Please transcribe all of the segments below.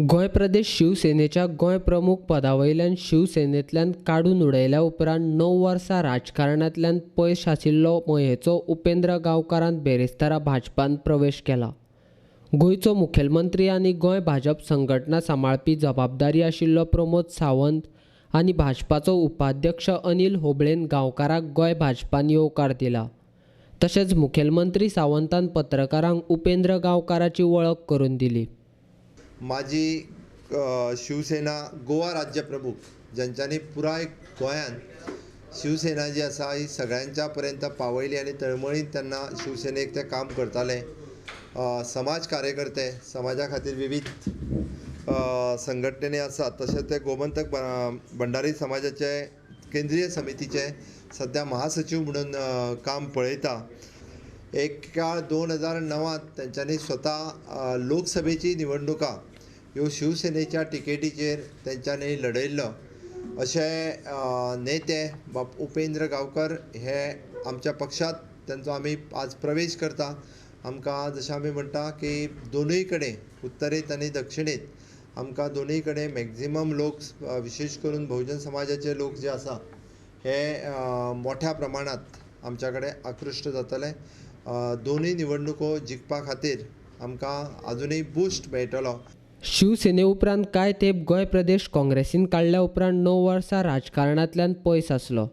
गोंय प्रदेश शिवसेनेच्या गोंय प्रमुख पदावयल्यान शिवसेनेंतल्यान काडून उडयल्या उपरांत 9 वर्सां राजकारणांतल्यान पयस आशिल्लो मयेचो उपेंद्र गांवकारान बेरेस्तारा भाजपांत प्रवेश केला। गोंयचो मुखेलमंत्री आनी गोंय भाजप संघटना सांबाळपी जबाबदारी आशिल्लो प्रमोद सावंत आनी भाजपाचो उपाध्यक्ष अनिल होबळेन गांवकाराक गोंय भाजपान येवकार दिला। तशेंच मुखेलमंत्री सावंतान पत्रकारांक उपेंद्र गांवकाराची वळख करून दिली। माझी शिवसेना गोवा राज्य प्रमुख ज्यांच्यानी पुराय गोंयांत शिवसेना जी आसा ही सगळ्यांच्या पर्यंत पावयली आनी तळमळीन तेन्ना शिवसेनेक ते काम करताले। समाज कार्यकर्ते समाजा खातीर विविध संघटने आसात, तशेंच ते गोमंतक भंडारी समाजाचे केंद्रीय समितीचे सध्या महासचिव म्हणून काम पळयता। एक काळ 2009 तेंच्यांनी स्वता लोकसभेची निवडणुका ह्यो शिवसेनेच्या टिकेटीचेर तेंच्यांनी लढयल्लो। अशे नेते बाब उपेंद्र गांवकर हे आमच्या पक्षांत तेंचो आमी आज प्रवेश करता। आमकां जशें आमी म्हणटा की दोनूय कडेन उत्तरेत आनी दक्षिणेत आमकां दोनूय कडेन मॅक्झिमम लोक विशेश करून बहुजन समाजाचे लोक जे आसा हे मोठ्या प्रमाणात आमच्या कडेन आकृश्ट जातले। दोनूय निवडणुको जिखपा खातीर आमकां आजुनूय बूस्ट मेळटलो। शिवसेने उपरांत कांय तेंप गोंय प्रदेश काँग्रेसीन काडल्या उपरांत 9 वर्सां राजकारणांतल्यान पयस आसलो,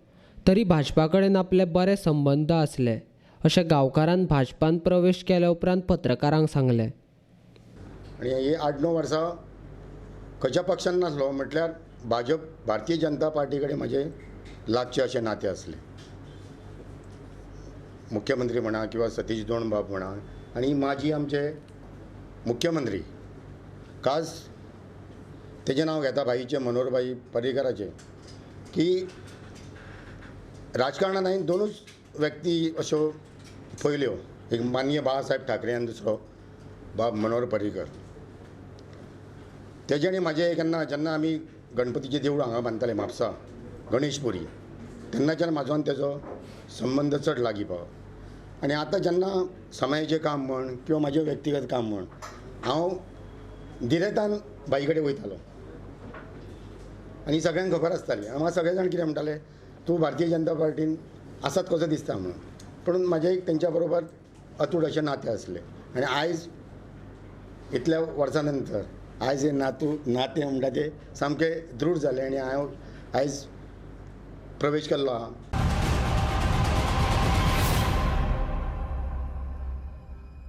तरी भाजपा कडेन आपले बरे संबंद आसले अशें गांवकारान भाजपांत प्रवेश केल्या उपरांत पत्रकारांक सांगलें। आनी ही 8-9 वर्सां खंयच्या पक्षान नासलो, म्हटल्यार भाजप भारतीय जनता पार्टी कडेन म्हजें लागचें अशें नातें आसलें। मुख्यमंत्री म्हणा किंवा सतीश बाब म्हणा आनी माजी आमचे मुख्यमंत्री खास तेजें नांव घेता भाईचे मनोहरभाई पर्रीकाराचें की राजकारणांत हांवें दोनूच व्यक्ती अश्यो पयल्यो, एक माननीय बाळासाहेब ठाकरे आनी दुसरो बाब मनोहर पर्रीकर। तेजे आनी म्हाजें केन्ना जेन्ना आमी गणपतीचें देवूळ हांगा बांदताले म्हापसा गणेशपुरी, तेन्नाच्यान म्हाजो आनी तेजो संबंद चड लागीं पावलो। आनी आतां जेन्ना समाजाचें काम म्हण किंवा म्हाजें व्यक्तिगत काम म्हण हांव धिरेतान बाई कडेन वयतालो आनी सगळ्यांक खबर आसताली। म्हाका सगळे जाण कितें म्हणटाले, तूं भारतीय जनता पार्टीन आसात कसो दिसता म्हणून, पूण म्हाजें एक तेंच्या बरोबर अतूट अशें नातें आसलें। आनी आयज इतल्या वर्सां नंतर आयज हें नातें म्हणटा तें सामकें दृढ जालें आनी हांव आयज प्रवेश केल्लो आहा